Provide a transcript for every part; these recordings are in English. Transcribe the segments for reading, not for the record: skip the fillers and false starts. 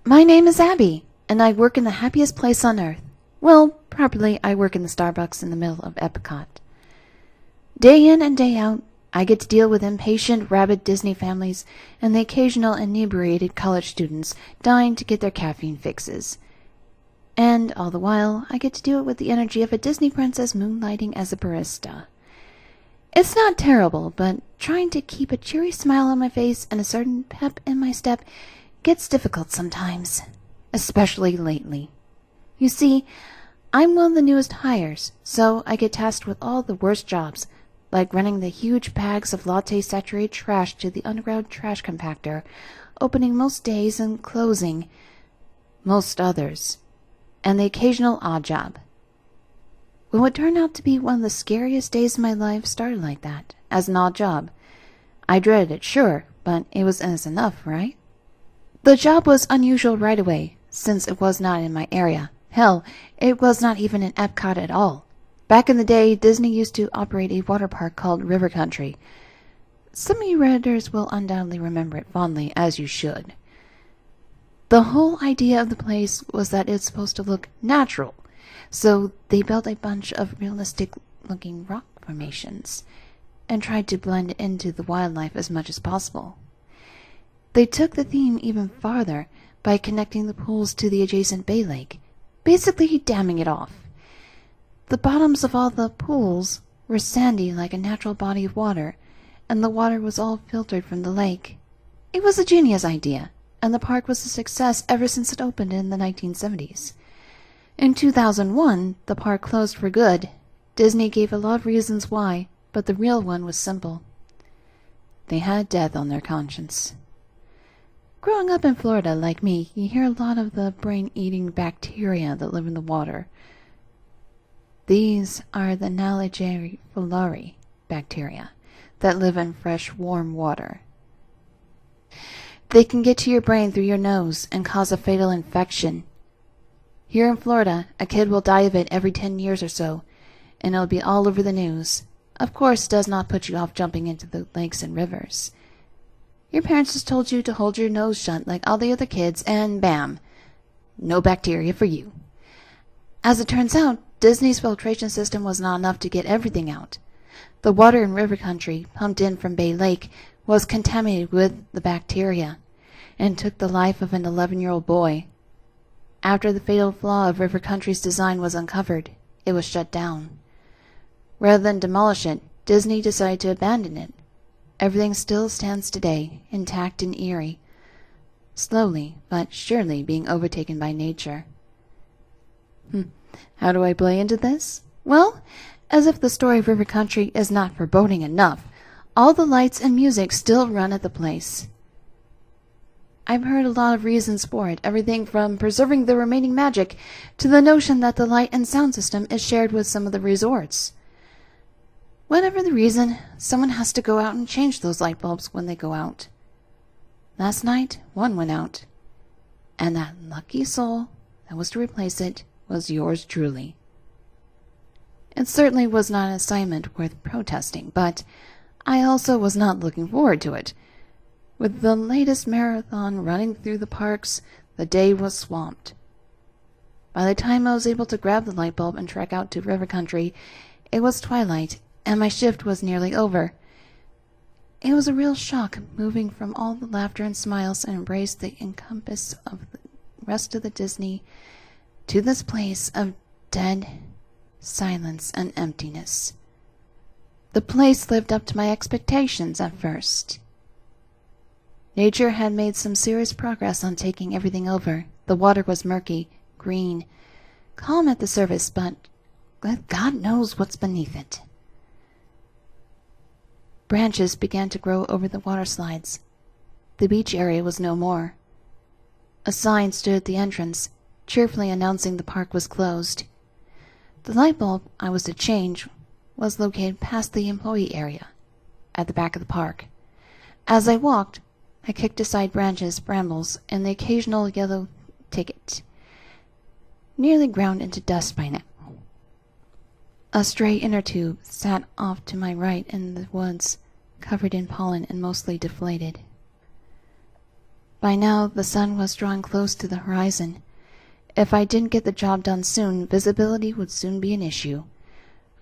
My name is Abby, and I work in the happiest place on earth. Well, properly, I work in the Starbucks in the middle of Epcot. Day in and day out, I get to deal with impatient, rabid Disney families and the occasional inebriated college students dying to get their caffeine fixes. And all the while, I get to do it with the energy of a Disney princess moonlighting as a barista. It's not terrible, but trying to keep a cheery smile on my face and a certain pep in my step gets difficult sometimes, especially lately. You see, I'm one of the newest hires, so I get tasked with all the worst jobs, like running the huge bags of latte-saturated trash to the underground trash compactor, opening most days and closing most others, and the occasional odd job. Well, what turned out to be one of the scariest days of my life started like that, as an odd job. I dreaded it, sure, but it was innocent enough, right? The job was unusual right away, since it was not in my area. Hell, it was not even in Epcot at all. Back in the day, Disney used to operate a water park called River Country. Some of you Redditors will undoubtedly remember it fondly, as you should. The whole idea of the place was that it's supposed to look natural, so they built a bunch of realistic-looking rock formations and tried to blend it into the wildlife as much as possible. They took the theme even farther by connecting the pools to the adjacent bay lake, basically damming it off. The bottoms of all the pools were sandy like a natural body of water, and the water was all filtered from the lake. It was a genius idea, and the park was a success ever since it opened in the 1970s. In 2001, the park closed for good. Disney gave a lot of reasons why, but the real one was simple. They had death on their conscience. Growing up in Florida, like me, you hear a lot of the brain-eating bacteria that live in the water. These are the Naligeri fluoride bacteria that live in fresh, warm water. They can get to your brain through your nose and cause a fatal infection. Here in Florida, a kid will die of it every 10 years or so, and it'll be all over the news. Of course, it does not put you off jumping into the lakes and rivers. Your parents just told you to hold your nose shut like all the other kids, and bam! No bacteria for you. As it turns out, Disney's filtration system was not enough to get everything out. The water in River Country, pumped in from Bay Lake, was contaminated with the bacteria, and took the life of an 11-year-old boy. After the fatal flaw of River Country's design was uncovered, it was shut down. Rather than demolish it, Disney decided to abandon it. Everything still stands today, intact and eerie, slowly but surely being overtaken by nature. How do I play into this? Well, as if the story of River Country is not foreboding enough, all the lights and music still run at the place. I've heard a lot of reasons for it, everything from preserving the remaining magic to the notion that the light and sound system is shared with some of the resorts. Whatever the reason, someone has to go out and change those light bulbs when they go out. Last night, one went out, and that lucky soul that was to replace it was yours truly. It certainly was not an assignment worth protesting, but I also was not looking forward to it. With the latest marathon running through the parks, the day was swamped. By the time I was able to grab the light bulb and trek out to River Country, it was twilight, and my shift was nearly over. It was a real shock moving from all the laughter and smiles and embrace the encompass of the rest of the Disney to this place of dead silence and emptiness. The place lived up to my expectations at first. Nature had made some serious progress on taking everything over. The water was murky, green, calm at the surface, but God knows what's beneath it. Branches began to grow over the water slides. The beach area was no more. A sign stood at the entrance, cheerfully announcing the park was closed. The light bulb I was to change was located past the employee area, at the back of the park. As I walked, I kicked aside branches, brambles, and the occasional yellow ticket, nearly ground into dust by now. A stray inner tube sat off to my right in the woods, covered in pollen and mostly deflated. By now, the sun was drawing close to the horizon. If I didn't get the job done soon, visibility would soon be an issue.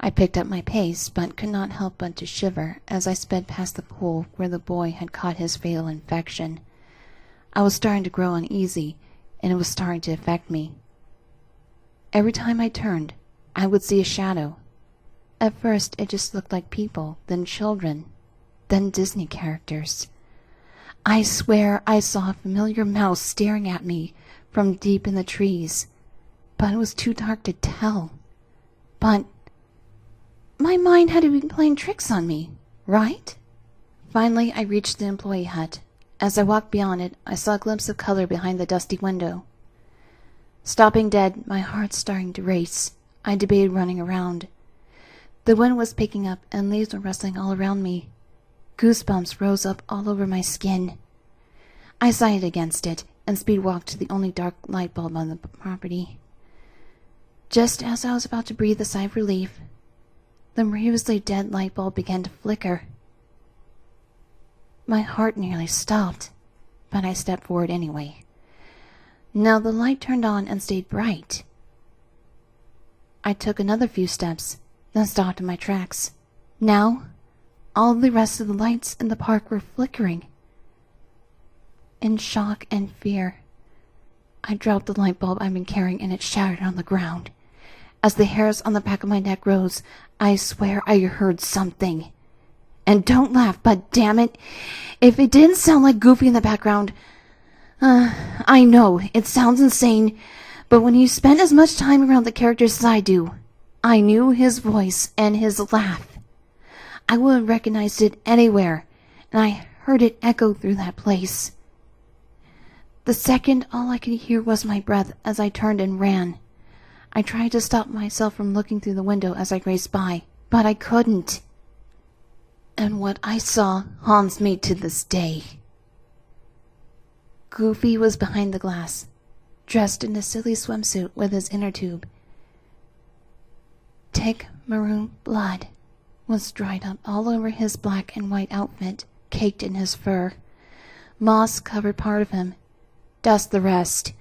I picked up my pace, but could not help but to shiver as I sped past the pool where the boy had caught his fatal infection. I was starting to grow uneasy, and it was starting to affect me. Every time I turned, I would see a shadow. At first, it just looked like people, then children, then Disney characters. I swear I saw a familiar mouse staring at me from deep in the trees, but it was too dark to tell. But my mind had been playing tricks on me, right? Finally, I reached the employee hut. As I walked beyond it, I saw a glimpse of color behind the dusty window. Stopping dead, my heart starting to race, I debated running around. The wind was picking up, and leaves were rustling all around me. Goosebumps rose up all over my skin. I sighed against it, and speed walked to the only dark light bulb on the property. Just as I was about to breathe a sigh of relief, the mysteriously dead light bulb began to flicker. My heart nearly stopped, but I stepped forward anyway. Now the light turned on and stayed bright. I took another few steps, then stopped in my tracks. Now, all the rest of the lights in the park were flickering. In shock and fear, I dropped the light bulb I'd been carrying and it shattered on the ground. As the hairs on the back of my neck rose, I swear I heard something. And don't laugh, but damn it, if it didn't sound like Goofy in the background, I know, it sounds insane, but when you spend as much time around the characters as I do, I knew his voice and his laugh. I would have recognized it anywhere, and I heard it echo through that place. The second, all I could hear was my breath as I turned and ran. I tried to stop myself from looking through the window as I raced by, but I couldn't. And what I saw haunts me to this day. Goofy was behind the glass, dressed in a silly swimsuit with his inner tube. Thick maroon blood was dried up all over his black and white outfit, caked in his fur. Moss covered part of him, dust the rest.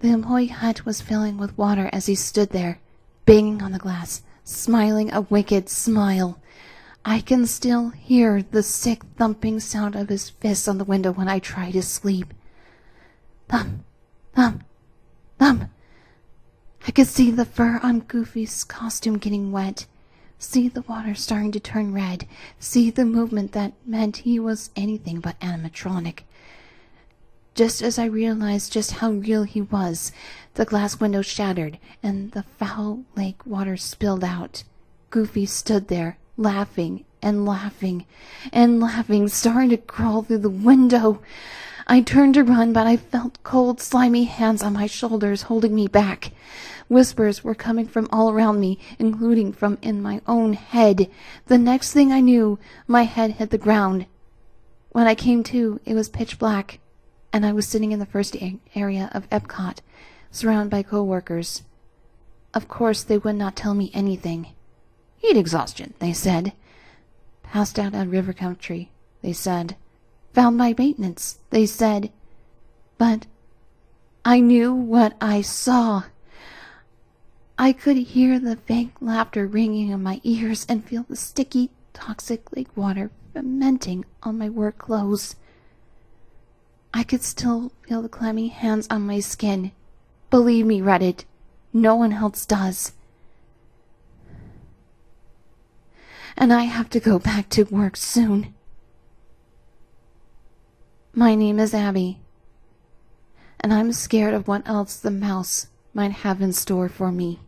The employee hut was filling with water as he stood there, banging on the glass, smiling a wicked smile. I can still hear the sick thumping sound of his fists on the window when I try to sleep. Thump, thump, thump. I could see the fur on Goofy's costume getting wet, see the water starting to turn red, see the movement that meant he was anything but animatronic. Just as I realized just how real he was, the glass window shattered, and the foul lake water spilled out. Goofy stood there, laughing and laughing and laughing, starting to crawl through the window. I turned to run, but I felt cold, slimy hands on my shoulders holding me back. Whispers were coming from all around me, including from in my own head. The next thing I knew, my head hit the ground. When I came to, it was pitch black, and I was sitting in the first area of Epcot, surrounded by co-workers. Of course, they would not tell me anything. Heat exhaustion, they said. Passed out at River Country, they said. Found by maintenance, they said. But I knew what I saw. I could hear the faint laughter ringing in my ears and feel the sticky, toxic lake water fermenting on my work clothes. I could still feel the clammy hands on my skin. Believe me, Reddit, no one else does. And I have to go back to work soon. My name is Abby, and I'm scared of what else the mouse might have in store for me.